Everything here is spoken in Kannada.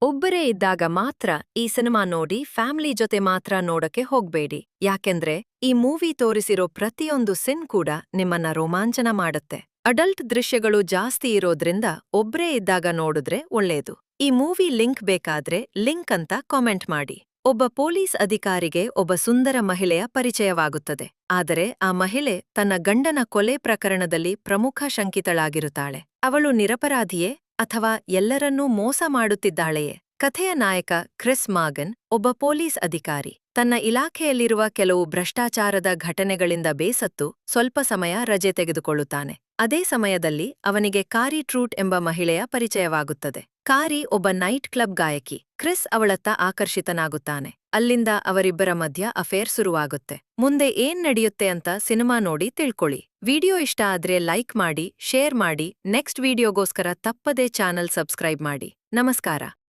ಒಬ್ಬರೇ ಇದ್ದಾಗ ಮಾತ್ರ ಈ ಸಿನಿಮಾ ನೋಡಿ ಫ್ಯಾಮಿಲಿ ಜೊತೆ ಮಾತ್ರ ನೋಡಕ್ಕೆ ಹೋಗ್ಬೇಡಿ. ಯಾಕೆಂದ್ರೆ ಈ ಮೂವಿ ತೋರಿಸಿರೋ ಪ್ರತಿಯೊಂದು ಸಿನ್ ಕೂಡ ನಿಮ್ಮನ್ನ ರೋಮಾಂಚನ ಮಾಡುತ್ತೆ. ಅಡಲ್ಟ್ ದೃಶ್ಯಗಳು ಜಾಸ್ತಿ ಇರೋದ್ರಿಂದ ಒಬ್ರೇ ಇದ್ದಾಗ ನೋಡಿದ್ರೆ ಒಳ್ಳೇದು. ಈ ಮೂವಿ ಲಿಂಕ್ ಬೇಕಾದ್ರೆ ಲಿಂಕ್ ಅಂತ ಕಾಮೆಂಟ್ ಮಾಡಿ. ಒಬ್ಬ ಪೊಲೀಸ್ ಅಧಿಕಾರಿಗೆ ಒಬ್ಬ ಸುಂದರ ಮಹಿಳೆಯ ಪರಿಚಯವಾಗುತ್ತದೆ. ಆದರೆ ಆ ಮಹಿಳೆ ತನ್ನ ಗಂಡನ ಕೊಲೆ ಪ್ರಕರಣದಲ್ಲಿ ಪ್ರಮುಖ ಶಂಕಿತಳಾಗಿರುತ್ತಾಳೆ. ಅವಳು ನಿರಪರಾಧಿಯೇ ಅಥವಾ ಎಲ್ಲರನ್ನೂ ಮೋಸ ಮಾಡುತ್ತಿದ್ದಾಳೆಯೇ? ಕಥೆಯ ನಾಯಕ ಕ್ರಿಸ್ ಮಾಗನ್ ಒಬ್ಬ ಪೊಲೀಸ್ ಅಧಿಕಾರಿ. ತನ್ನ ಇಲಾಖೆಯಲ್ಲಿರುವ ಕೆಲವು ಭ್ರಷ್ಟಾಚಾರದ ಘಟನೆಗಳಿಂದ ಬೇಸತ್ತು ಸ್ವಲ್ಪ ಸಮಯ ರಜೆ ತೆಗೆದುಕೊಳ್ಳುತ್ತಾನೆ. ಅದೇ ಸಮಯದಲ್ಲಿ ಅವನಿಗೆ ಕಾರಿ ಟ್ರೂಟ್ ಎಂಬ ಮಹಿಳೆಯ ಪರಿಚಯವಾಗುತ್ತದೆ. ಕಾರಿ ಒಬ್ಬ ನೈಟ್ ಕ್ಲಬ್ ಗಾಯಕಿ. ಕ್ರಿಸ್ ಅವಳತ್ತ ಆಕರ್ಷಿತನಾಗುತ್ತಾನೆ. ಅಲ್ಲಿಂದ ಅವರಿಬ್ಬರ ಮಧ್ಯ ಅಫೇರ್ ಶುರುವಾಗುತ್ತೆ. ಮುಂದೆ ಏನ್ ನಡೆಯುತ್ತೆ ಅಂತ ಸಿನಿಮಾ ನೋಡಿ ತಿಳ್ಕೊಳ್ಳಿ. ವಿಡಿಯೋ ಇಷ್ಟ ಆದ್ರೆ ಲೈಕ್ ಮಾಡಿ, ಶೇರ್ ಮಾಡಿ. ನೆಕ್ಸ್ಟ್ ವಿಡಿಯೋಗೋಸ್ಕರ ತಪ್ಪದೇ ಚಾನಲ್ ಸಬ್ಸ್ಕ್ರೈಬ್ ಮಾಡಿ. ನಮಸ್ಕಾರ.